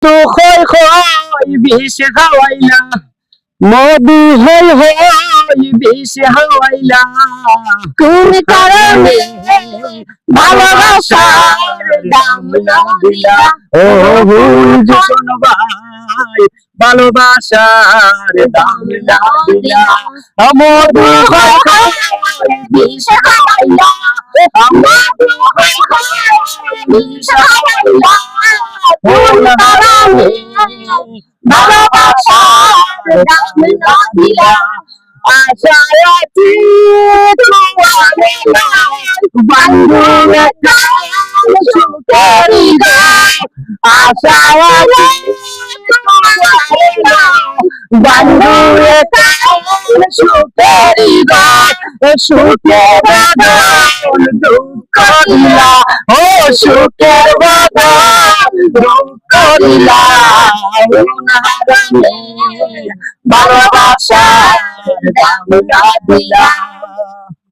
তো হয় হয় বিষ খাওয়াইলা মধু হয় হয় বিষ হাওয়াইলা কোন কারণে ভালোবাসার দাম না দিলা ও ভুল শোনো ভাই ভালোবাসার দাম না দিলা মধু হয় হয় বিষ খাওয়াইলা মধু হয় হয় বিষ খাওয়াইলা কোন কারণে ভালোবাসার দাম না দিলা আশায় আছি তোমারে বন্ধু সুখেরি গান আশায় আছি তোমারে বন্ধু সুখেরি গান সুখের বাদল দুঃখ দিলা ও সুখের বাদল দুঃখ দিলা ভালোবাসা দাম না দিলা